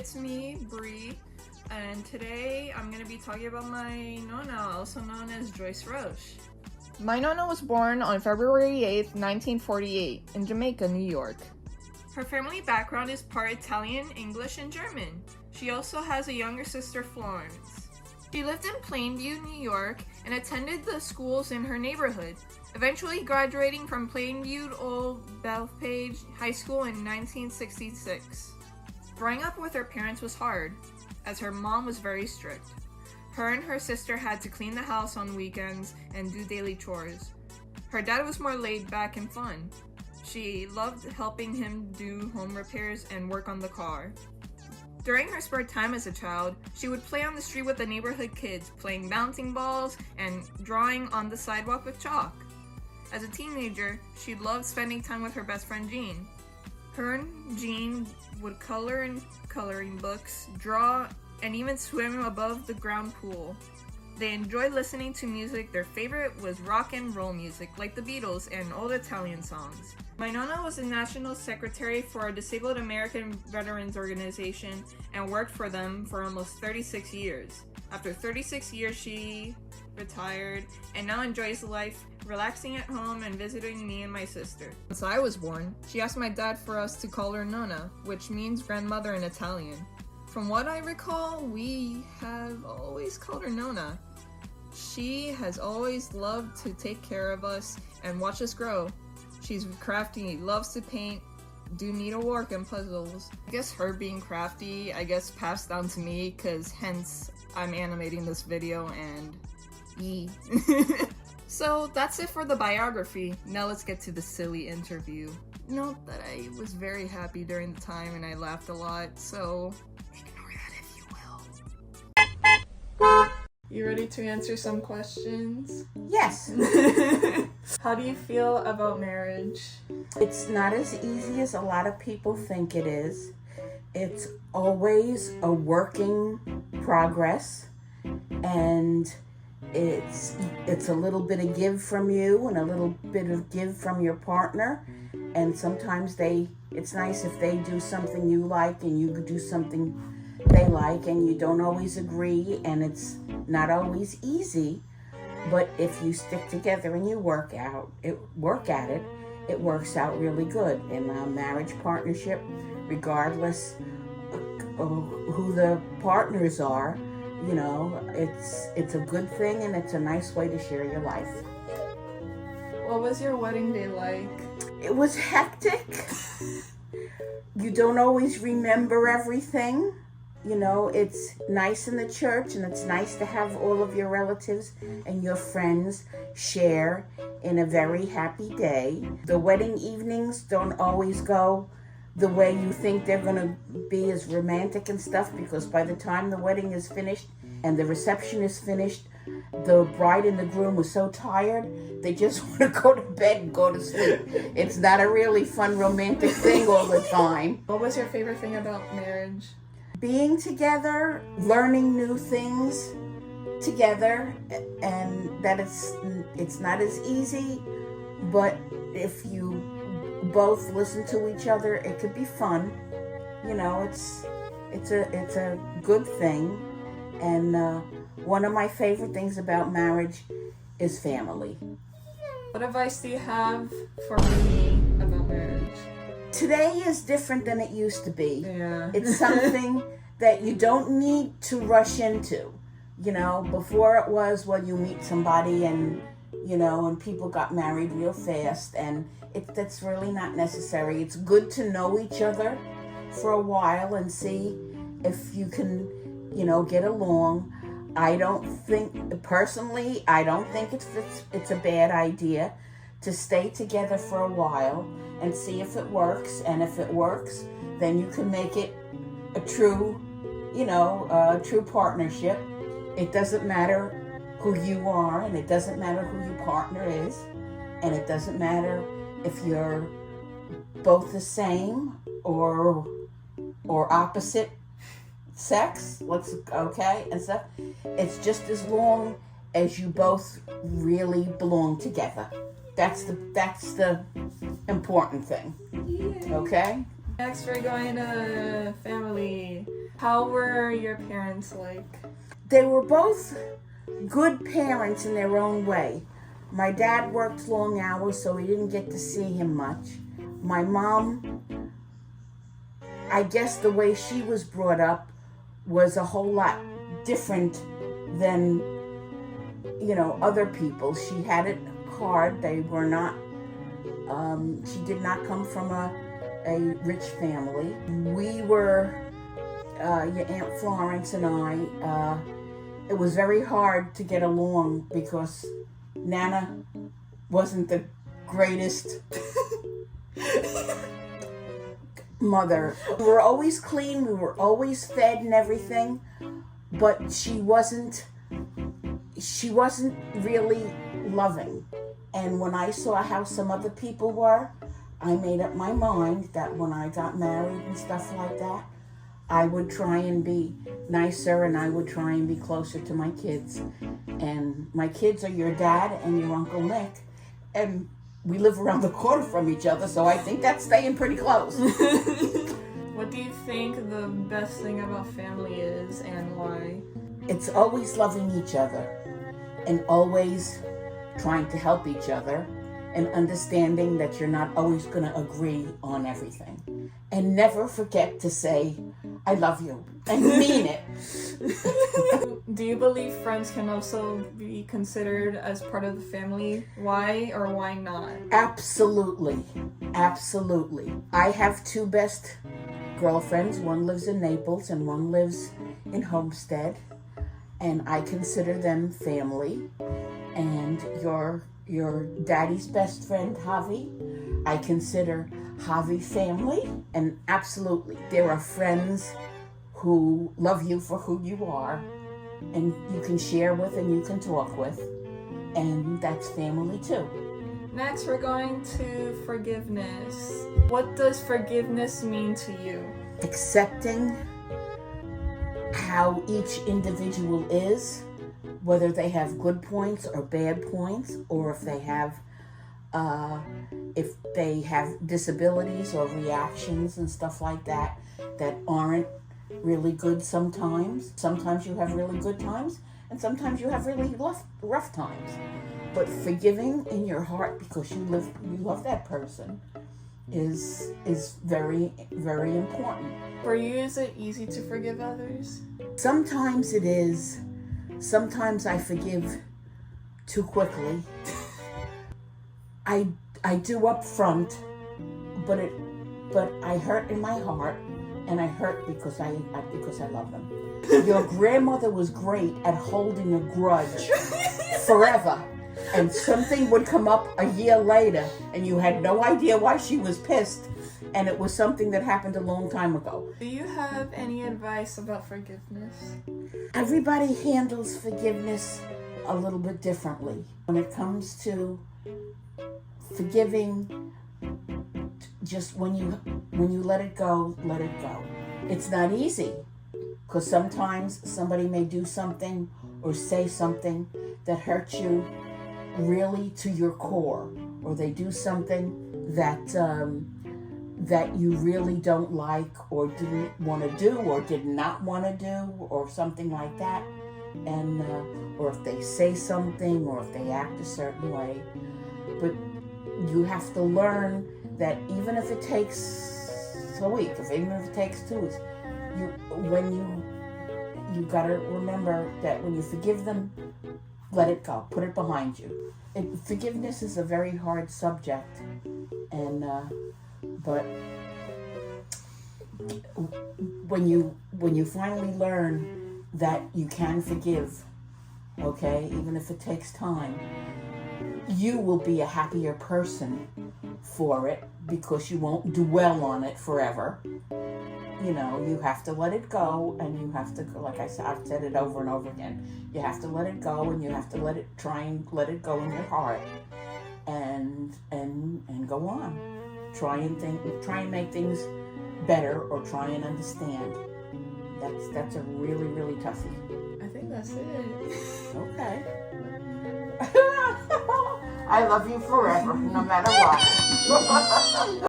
it's me, Bree, and today I'm going to be talking about my Nonna, also known as Joyce Roche. My Nonna was born on February 8th, 1948, in Jamaica, New York. Her family background is part Italian, English, and German. She also has a younger sister, Florence. She lived in Plainview, New York, and attended the schools in her neighborhood, eventually graduating from Plainview Old Bethpage High School in 1966. Growing up with her parents was hard, as her mom was very strict. Her and her sister had to clean the house on weekends and do daily chores. Her dad was more laid back and fun. She loved helping him do home repairs and work on the car. During her spare time as a child, she would play on the street with the neighborhood kids, playing bouncing balls and drawing on the sidewalk with chalk. As a teenager, she loved spending time with her best friend Jean. Her and Jean would color in coloring books, draw, and even swim above the ground pool. They enjoyed listening to music. Their favorite was rock and roll music, like the Beatles and old Italian songs. My Nonna was the National Secretary for a Disabled American Veterans Organization and worked for them for almost 36 years. After 36 years, she retired and now enjoys life, relaxing at home and visiting me and my sister. Since I was born, she asked my dad for us to call her Nonna, which means grandmother in Italian. From what I recall, we have always called her Nonna. She has always loved to take care of us and watch us grow. She's crafty, loves to paint, do needlework and puzzles. I guess her being crafty, passed down to me, cause hence I'm animating this video and So that's it for the biography. Now let's get to the silly interview. Note that I was very happy during the time and I laughed a lot, so ignore that if you will. You ready to answer some questions? Yes. How do you feel about marriage? It's not as easy as a lot of people think it is. It's always a working progress, and it's a little bit of give from you and a little bit of give from your partner, and sometimes it's nice if they do something you like and you do something they like, and you don't always agree, and it's not always easy, but if you stick together and you work at it, it works out really good in a marriage partnership, regardless of who the partners are. You know, it's a good thing and it's a nice way to share your life. What was your wedding day like? It was hectic. You don't always remember everything. You know, it's nice in the church and it's nice to have all of your relatives and your friends share in a very happy day. The wedding evenings don't always go the way you think they're going to be as romantic and stuff, because by the time the wedding is finished and the reception is finished, the bride and the groom were so tired, they just want to go to bed and go to sleep. It's not a really fun romantic thing all the time. What was your favorite thing about marriage? Being together, learning new things together, and that it's not as easy, but if you both listen to each other, it could be fun. You know, it's a good thing. And one of my favorite things about marriage is family. What advice do you have for me about marriage? Today is different than it used to be. Yeah. It's something that you don't need to rush into. You know, before it was, well, you meet somebody and, you know, and people got married real fast, and that's really not necessary. It's good to know each other for a while and see if you can, you know, get along. Personally, I don't think it's a bad idea to stay together for a while and see if it works. And if it works, then you can make it a true, true partnership. It doesn't matter who you are, and it doesn't matter who your partner is, and it doesn't matter if you're both the same or opposite sex, and stuff. It's just as long as you both really belong together. That's the important thing. Yeah. Okay? Next, we're going to family. How were your parents like? They were both good parents in their own way. My dad worked long hours, so we didn't get to see him much. My mom, I guess the way she was brought up was a whole lot different than, other people. She had it hard. They were not, she did not come from a rich family. We were, your Aunt Florence and I, it was very hard to get along because Nana wasn't the greatest mother. We were always clean, we were always fed and everything, but she wasn't really loving. And when I saw how some other people were, I made up my mind that when I got married and stuff like that, I would try and be nicer and I would try and be closer to my kids. And my kids are your dad and your Uncle Nick. And we live around the corner from each other, so I think that's staying pretty close. What do you think the best thing about family is and why? It's always loving each other and always trying to help each other and understanding that you're not always going to agree on everything. And never forget to say, I love you, and mean it. Do you believe friends can also be considered as part of the family? Why or why not? Absolutely. Absolutely. I have two best girlfriends. One lives in Naples and one lives in Homestead. And I consider them family. And your daddy's best friend, Ravie, I consider Ravie family. And absolutely, there are friends who love you for who you are and you can share with and you can talk with, and that's family too. Next, we're going to forgiveness. What does forgiveness mean to you? Accepting how each individual is, whether they have good points or bad points, or if they have disabilities or reactions and stuff like that aren't really good sometimes. Sometimes you have really good times, and sometimes you have really rough times. But forgiving in your heart because you love that person is very, very important. For you, is it easy to forgive others? Sometimes it is. Sometimes I forgive too quickly. I do up front, but I hurt in my heart. And I hurt because I love them. Your grandmother was great at holding a grudge forever. And something would come up a year later and you had no idea why she was pissed. And it was something that happened a long time ago. Do you have any advice about forgiveness? Everybody handles forgiveness a little bit differently. When it comes to forgiving, just when you let it go, let it go. It's not easy because sometimes somebody may do something or say something that hurts you really to your core, or they do something that you really don't like or didn't want to do or did not want to do or something like that, and or if they say something or if they act a certain way. But you have to learn that even if it takes a week, even if it takes 2 weeks, you gotta remember that when you forgive them, let it go, put it behind you. Forgiveness is a very hard subject, and but when you finally learn that you can forgive, okay, even if it takes time, you will be a happier person for it because you won't dwell on it forever. You have to let it go, and you have to, like I said, I've said it over and over again, you have to let it go, and you have to try and let it go in your heart, and go on. Try and make things better, or try and understand. That's a really, really toughie. I think that's it. Okay. I love you forever, no matter what.